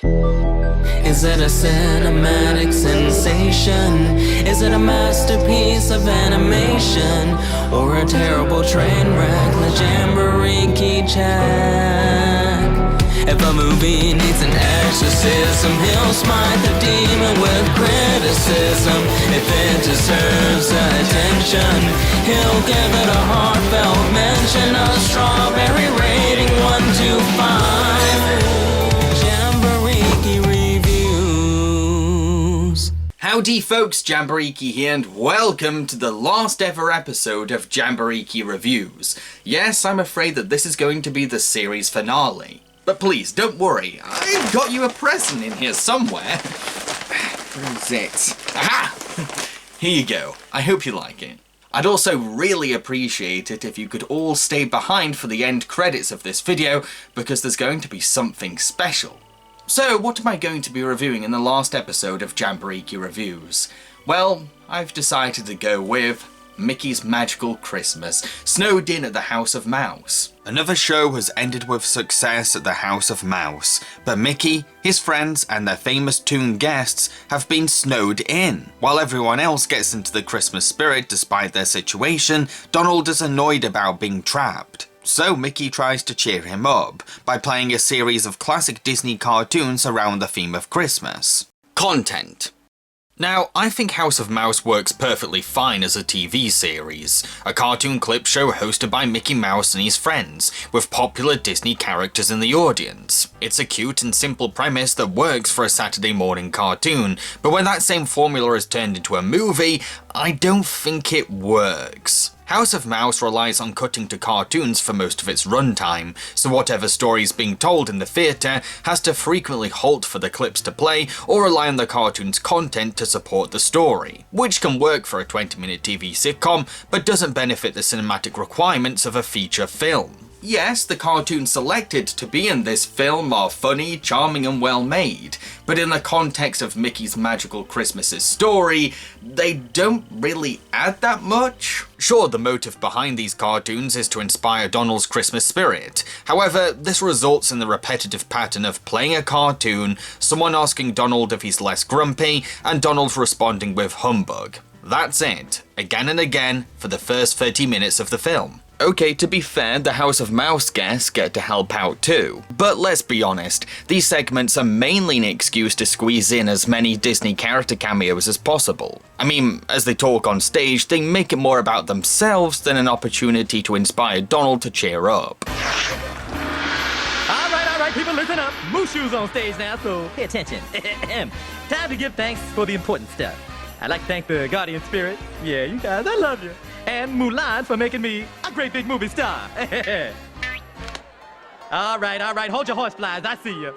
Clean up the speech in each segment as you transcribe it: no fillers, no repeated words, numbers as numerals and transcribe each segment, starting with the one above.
Is it a cinematic sensation? Is it a masterpiece of animation? Or a terrible train wreck like Jambareeqi check? If a movie needs an exorcism, he'll smite the demon with criticism. If it deserves attention, he'll give it a heartfelt mention. A strawberry rating 1 to 5. Jambareeqi Reviews. Howdy folks, Jambareeqi here, and welcome to the last ever episode of Jambareeqi Reviews. Yes, I'm afraid that this is going to be the series finale. But please, don't worry, I've got you a present in here somewhere. Where is it? Aha! Here you go. I hope you like it. I'd also really appreciate it if you could all stay behind for the end credits of this video, because there's going to be something special. So, what am I going to be reviewing in the last episode of Jambareeqi Reviews? Well, I've decided to go with Mickey's Magical Christmas, snowed in at the House of Mouse. Another show has ended with success at the House of Mouse, but Mickey, his friends, and their famous toon guests have been snowed in. While everyone else gets into the Christmas spirit despite their situation, Donald is annoyed about being trapped. So Mickey tries to cheer him up by playing a series of classic Disney cartoons around the theme of Christmas. Content. Now, I think House of Mouse works perfectly fine as a TV series, a cartoon clip show hosted by Mickey Mouse and his friends, with popular Disney characters in the audience. It's a cute and simple premise that works for a Saturday morning cartoon, but when that same formula is turned into a movie, I don't think it works. House of Mouse relies on cutting to cartoons for most of its runtime, so whatever story is being told in the theatre has to frequently halt for the clips to play or rely on the cartoon's content to support the story, which can work for a 20-minute TV sitcom, but doesn't benefit the cinematic requirements of a feature film. Yes, the cartoons selected to be in this film are funny, charming and well made, but in the context of Mickey's Magical Christmas's story, they don't really add that much. Sure, the motive behind these cartoons is to inspire Donald's Christmas spirit. However, this results in the repetitive pattern of playing a cartoon, someone asking Donald if he's less grumpy, and Donald responding with humbug. That's it, again and again, for the first 30 minutes of the film. Okay, to be fair, the House of Mouse guests get to help out too. But let's be honest, these segments are mainly an excuse to squeeze in as many Disney character cameos as possible. I mean, as they talk on stage, they make it more about themselves than an opportunity to inspire Donald to cheer up. Alright, people listen up. Moose Shoes on stage now, so pay attention. Time to give thanks for the important stuff. I'd like to thank the Guardian Spirit. Yeah, you guys, I love you. And Mulan for making me a great big movie star. Alright, hold your horseflies, I see you.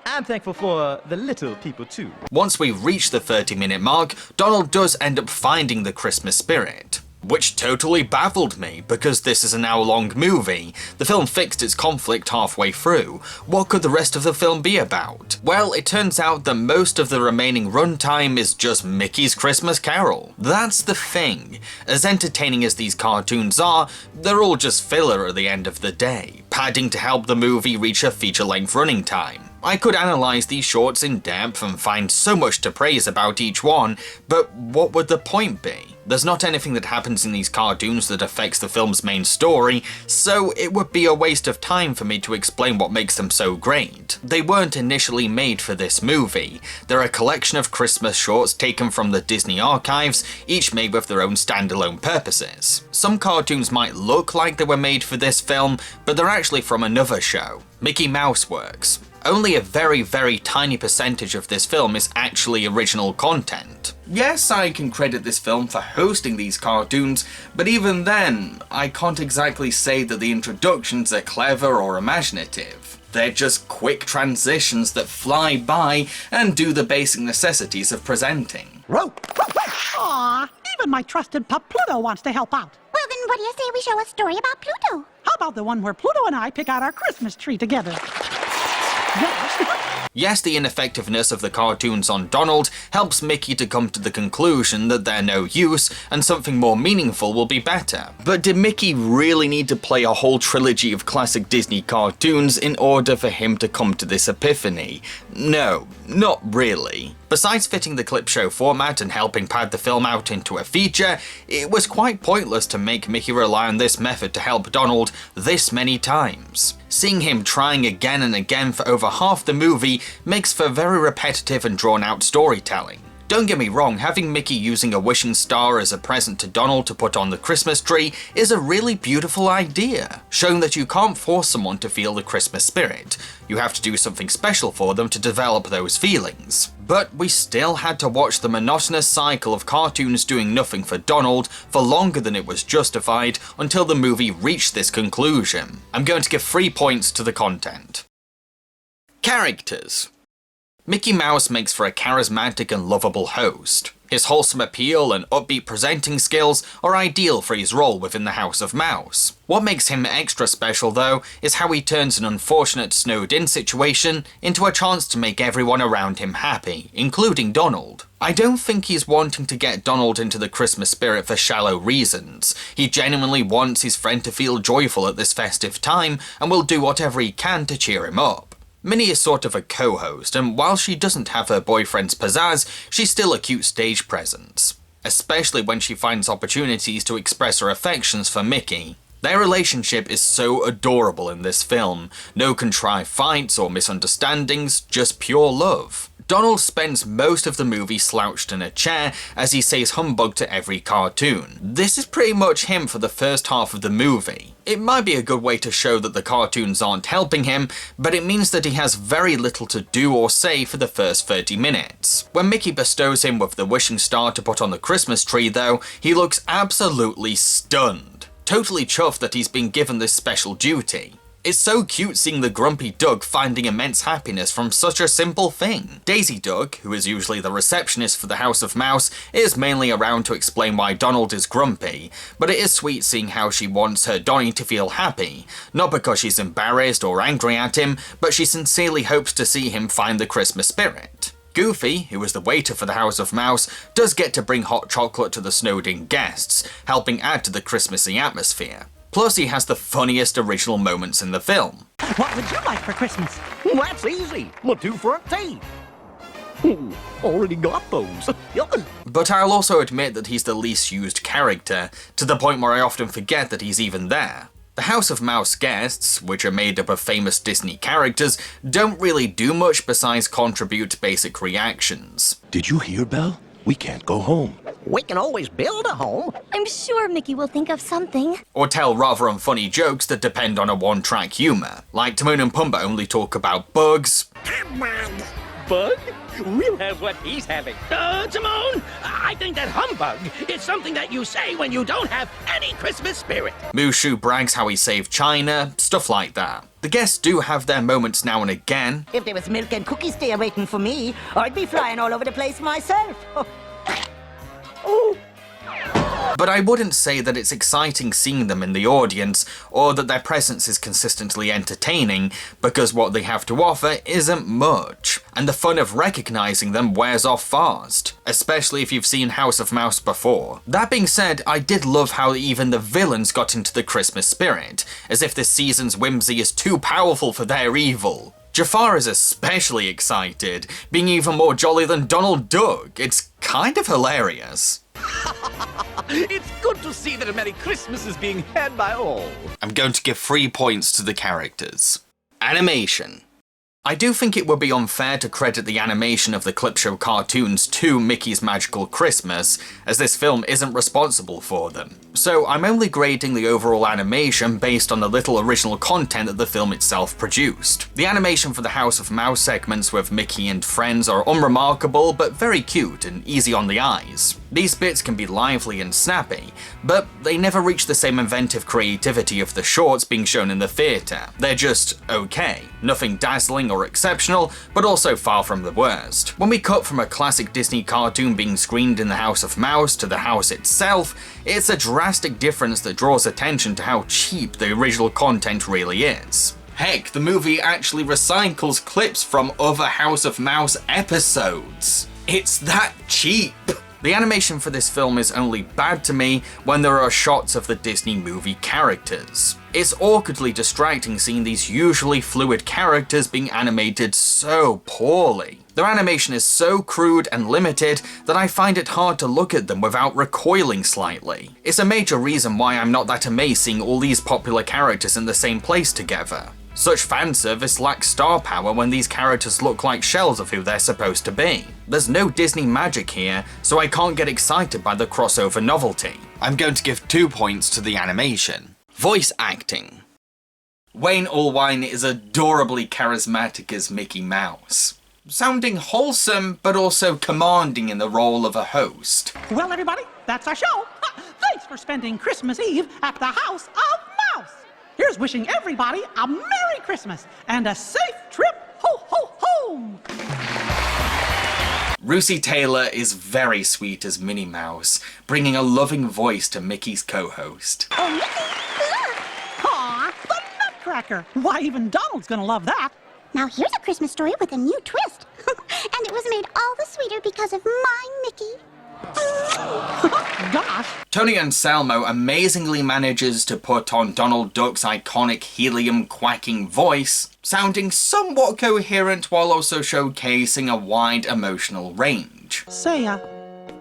I'm thankful for the little people too. Once we reach the 30-minute mark, Donald does end up finding the Christmas spirit. Which totally baffled me, because this is an hour-long movie. The film fixed its conflict halfway through. What could the rest of the film be about? Well, it turns out that most of the remaining runtime is just Mickey's Christmas Carol. That's the thing. As entertaining as these cartoons are, they're all just filler at the end of the day, padding to help the movie reach a feature-length running time. I could analyse these shorts in depth and find so much to praise about each one, but what would the point be? There's not anything that happens in these cartoons that affects the film's main story, so it would be a waste of time for me to explain what makes them so great. They weren't initially made for this movie. They're a collection of Christmas shorts taken from the Disney archives, each made with their own standalone purposes. Some cartoons might look like they were made for this film, but they're actually from another show, Mickey Mouse Works. Only a very, very tiny percentage of this film is actually original content. Yes, I can credit this film for hosting these cartoons, but even then, I can't exactly say that the introductions are clever or imaginative. They're just quick transitions that fly by and do the basic necessities of presenting. Aw, even my trusted pup Pluto wants to help out. Well, then what do you say we show a story about Pluto? How about the one where Pluto and I pick out our Christmas tree together? Yes, the ineffectiveness of the cartoons on Donald helps Mickey to come to the conclusion that they're no use and something more meaningful will be better. But did Mickey really need to play a whole trilogy of classic Disney cartoons in order for him to come to this epiphany? No, not really. Besides fitting the clip show format and helping pad the film out into a feature, it was quite pointless to make Mickey rely on this method to help Donald this many times. Seeing him trying again and again for over half the movie makes for very repetitive and drawn out storytelling. Don't get me wrong, having Mickey using a wishing star as a present to Donald to put on the Christmas tree is a really beautiful idea, showing that you can't force someone to feel the Christmas spirit. You have to do something special for them to develop those feelings. But we still had to watch the monotonous cycle of cartoons doing nothing for Donald for longer than it was justified until the movie reached this conclusion. I'm going to give 3 points to the content. Characters. Mickey Mouse makes for a charismatic and lovable host. His wholesome appeal and upbeat presenting skills are ideal for his role within the House of Mouse. What makes him extra special though is how he turns an unfortunate snowed-in situation into a chance to make everyone around him happy, including Donald. I don't think he's wanting to get Donald into the Christmas spirit for shallow reasons. He genuinely wants his friend to feel joyful at this festive time and will do whatever he can to cheer him up. Minnie is sort of a co-host, and while she doesn't have her boyfriend's pizzazz, she's still a cute stage presence. Especially when she finds opportunities to express her affections for Mickey. Their relationship is so adorable in this film. No contrived fights or misunderstandings, just pure love. Donald spends most of the movie slouched in a chair as he says humbug to every cartoon. This is pretty much him for the first half of the movie. It might be a good way to show that the cartoons aren't helping him, but it means that he has very little to do or say for the first 30 minutes. When Mickey bestows him with the wishing star to put on the Christmas tree though, he looks absolutely stunned. Totally chuffed that he's been given this special duty. It's so cute seeing the grumpy Doug finding immense happiness from such a simple thing. Daisy Doug, who is usually the receptionist for the House of Mouse, is mainly around to explain why Donald is grumpy, but it is sweet seeing how she wants her Donnie to feel happy, not because she's embarrassed or angry at him, but she sincerely hopes to see him find the Christmas spirit. Goofy, who is the waiter for the House of Mouse, does get to bring hot chocolate to the snowed-in guests, helping add to the Christmassy atmosphere. Plus, he has the funniest original moments in the film. What would you like for Christmas? That's easy. My 2 front teeth. Already got those. But I'll also admit that he's the least used character, to the point where I often forget that he's even there. The House of Mouse guests, which are made up of famous Disney characters, don't really do much besides contribute basic reactions. Did you hear, Belle? We can't go home. We can always build a home. I'm sure Mickey will think of something. Or tell rather unfunny jokes that depend on a one-track humour, like Timon and Pumbaa only talk about bugs. Bug? We'll have what he's having. Timon, I think that humbug is something that you say when you don't have any Christmas spirit. Mushu brags how he saved China, stuff like that. The guests do have their moments now and again. If there was milk and cookies there waiting for me, I'd be flying all over the place myself. But I wouldn't say that it's exciting seeing them in the audience, or that their presence is consistently entertaining, because what they have to offer isn't much, and the fun of recognising them wears off fast, especially if you've seen House of Mouse before. That being said, I did love how even the villains got into the Christmas spirit, as if this season's whimsy is too powerful for their evil. Jafar is especially excited, being even more jolly than Donald Duck. It's kind of hilarious. It's good to see that a Merry Christmas is being had by all. I'm going to give 3 points to the characters. Animation. I do think it would be unfair to credit the animation of the clip show cartoons to Mickey's Magical Christmas, as this film isn't responsible for them. So I'm only grading the overall animation based on the little original content that the film itself produced. The animation for the House of Mouse segments with Mickey and friends are unremarkable, but very cute and easy on the eyes. These bits can be lively and snappy, but they never reach the same inventive creativity of the shorts being shown in the theatre. They're just okay. Nothing dazzling or exceptional, but also far from the worst. When we cut from a classic Disney cartoon being screened in the House of Mouse to the house itself, it's a drastic difference that draws attention to how cheap the original content really is. Heck, the movie actually recycles clips from other House of Mouse episodes. It's that cheap. The animation for this film is only bad to me when there are shots of the Disney movie characters. It's awkwardly distracting seeing these usually fluid characters being animated so poorly. Their animation is so crude and limited that I find it hard to look at them without recoiling slightly. It's a major reason why I'm not that amazed seeing all these popular characters in the same place together. Such fan service lacks star power when these characters look like shells of who they're supposed to be. There's no Disney magic here, so I can't get excited by the crossover novelty. I'm going to give 2 points to the animation. Voice acting. Wayne Allwine is adorably charismatic as Mickey Mouse, sounding wholesome but also commanding in the role of a host. Well, everybody, that's our show. Thanks for spending Christmas Eve at the House of Mouse. Here's wishing everybody a Merry Christmas and a safe trip home. Russi Taylor is very sweet as Minnie Mouse, bringing a loving voice to Mickey's co-host. Oh, Mickey! Aw, the Nutcracker. Why, even Donald's gonna love that. Now here's a Christmas story with a new twist. And it was made all the sweeter because of my Mickey. Gosh. Tony Anselmo amazingly manages to put on Donald Duck's iconic helium quacking voice, sounding somewhat coherent while also showcasing a wide emotional range. Say,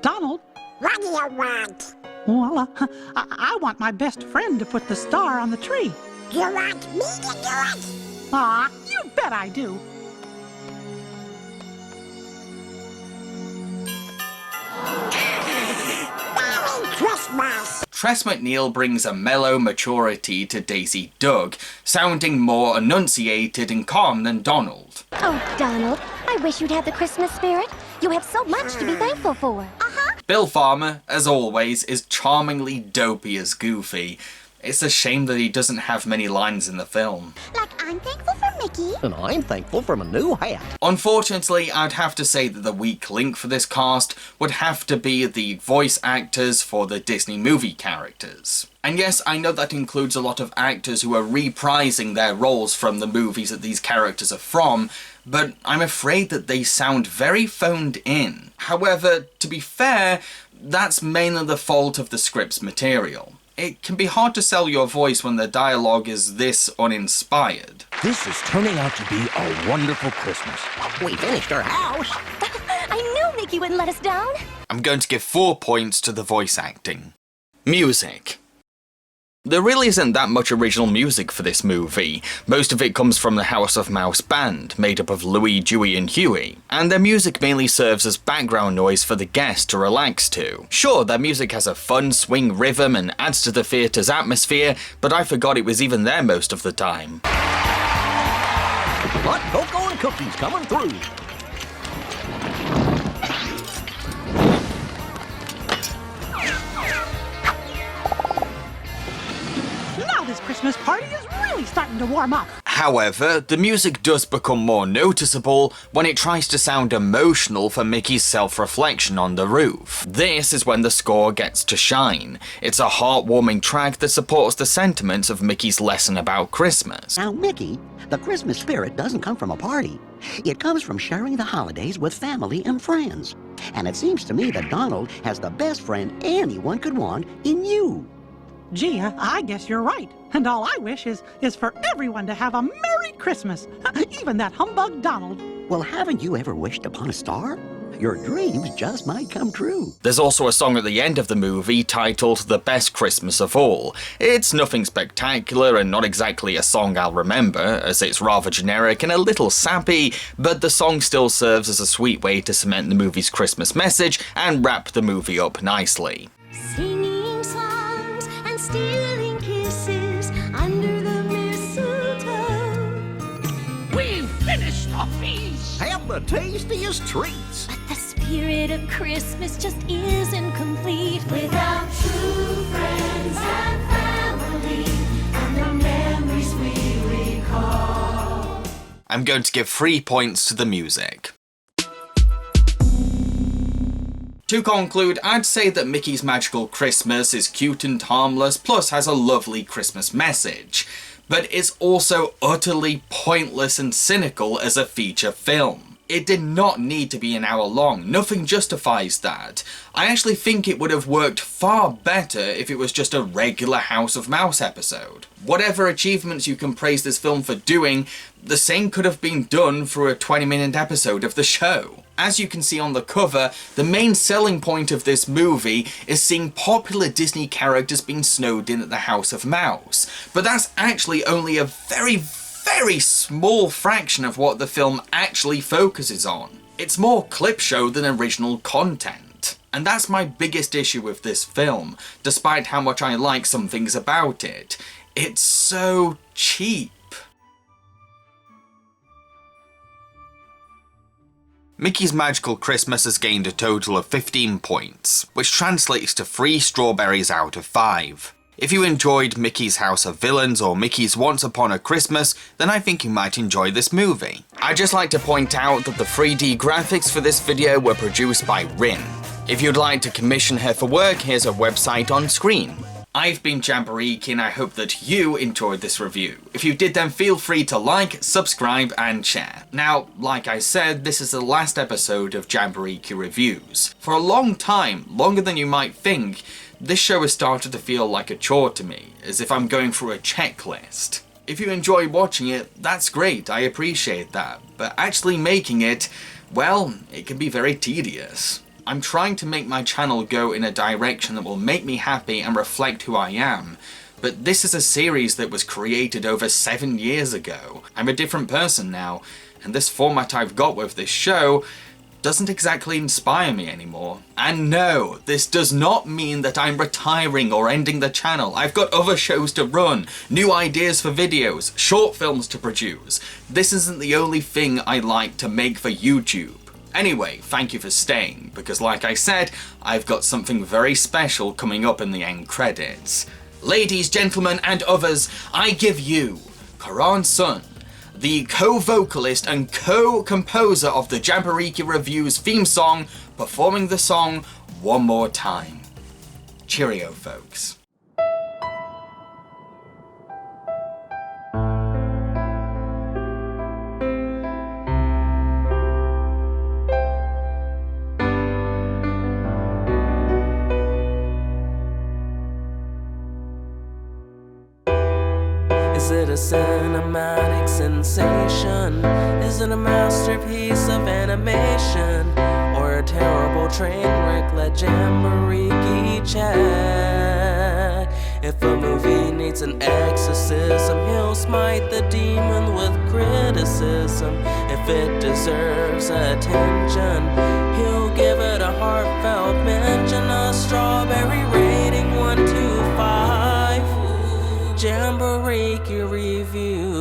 Donald? What do you want? Well, I want my best friend to put the star on the tree. You want me to do it? Aw, you bet I do. Merry Christmas! Tress MacNeille brings a mellow maturity to Daisy Duck, sounding more enunciated and calm than Donald. Oh, Donald, I wish you'd have the Christmas spirit. You have so much to be thankful for. Uh-huh. Bill Farmer, as always, is charmingly dopey as Goofy. It's a shame that he doesn't have many lines in the film. Like I'm thankful for Mickey. And I'm thankful for my new hat. Unfortunately, I'd have to say that the weak link for this cast would have to be the voice actors for the Disney movie characters. And yes, I know that includes a lot of actors who are reprising their roles from the movies that these characters are from, but I'm afraid that they sound very phoned in. However, to be fair, that's mainly the fault of the script's material. It can be hard to sell your voice when the dialogue is this uninspired. This is turning out to be a wonderful Christmas. We finished our house. I knew Mickey wouldn't let us down. I'm going to give 4 points to the voice acting. Music. There really isn't that much original music for this movie. Most of it comes from the House of Mouse band, made up of Louie, Dewey and Huey, and their music mainly serves as background noise for the guests to relax to. Sure, their music has a fun swing rhythm and adds to the theatre's atmosphere, but I forgot it was even there most of the time. Hot cocoa and cookies coming through. Now this Christmas party is really starting to warm up. However, the music does become more noticeable when it tries to sound emotional for Mickey's self-reflection on the roof. This is when the score gets to shine. It's a heartwarming track that supports the sentiments of Mickey's lesson about Christmas. Now, Mickey, the Christmas spirit doesn't come from a party. It comes from sharing the holidays with family and friends. And it seems to me that Donald has the best friend anyone could want in you. Gee, I guess you're right. And all I wish is for everyone to have a Merry Christmas. Even that humbug Donald. Well, haven't you ever wished upon a star? Your dreams just might come true. There's also a song at the end of the movie titled The Best Christmas of All. It's nothing spectacular and not exactly a song I'll remember, as it's rather generic and a little sappy, but the song still serves as a sweet way to cement the movie's Christmas message and wrap the movie up nicely. Singing songs and stealing kisses under the mistletoe. We finished the feast. Have the tastiest treats. But the spirit of Christmas just isn't complete without true friends and family and the memories we recall. I'm going to give 3 points to the music. To conclude, I'd say that Mickey's Magical Christmas is cute and harmless, plus has a lovely Christmas message. but it's also utterly pointless and cynical as a feature film. It did not need to be an hour long, nothing justifies that. I actually think it would have worked far better if it was just a regular House of Mouse episode. Whatever achievements you can praise this film for doing, the same could have been done for a 20-minute episode of the show. As you can see on the cover, the main selling point of this movie is seeing popular Disney characters being snowed in at the House of Mouse, but that's actually only a very small fraction of what the film actually focuses on. It's more clip show than original content. And that's my biggest issue with this film, despite how much I like some things about it. It's so cheap. Mickey's Magical Christmas has gained a total of 15 points, which translates to 3 strawberries out of 5. If you enjoyed Mickey's House of Villains or Mickey's Once Upon a Christmas, then I think you might enjoy this movie. I'd just like to point out that the 3D graphics for this video were produced by Rin. If you'd like to commission her for work, here's her website on screen. I've been Jambareeqi and I hope that you enjoyed this review. If you did, then feel free to like, subscribe and share. Now, like I said, this is the last episode of Jambareeqi Reviews. For a long time, longer than you might think, this show has started to feel like a chore to me, as if I'm going through a checklist. If you enjoy watching it, that's great, I appreciate that, but actually making it, well, it can be very tedious. I'm trying to make my channel go in a direction that will make me happy and reflect who I am, but this is a series that was created over 7 years ago. I'm a different person now, and this format I've got with this show doesn't exactly inspire me anymore. And no, this does not mean that I'm retiring or ending the channel. I've got other shows to run, new ideas for videos, short films to produce. This isn't the only thing I like to make for YouTube. Anyway, thank you for staying, because like I said, I've got something very special coming up in the end credits. Ladies, gentlemen, and others, I give you Karan Sun, the co-vocalist and co-composer of the Jambareeqi Reviews theme song, performing the song one more time. Cheerio, folks. Is it a cinematic sensation? Is it a masterpiece of animation? Or a terrible train wreck? Let Jambareeqi chat. If a movie needs an exorcism, he'll smite the demon with criticism. If it deserves attention, he'll give it a heartfelt mention. A strawberry rating 1 to 5. Jambareeqi Reviews.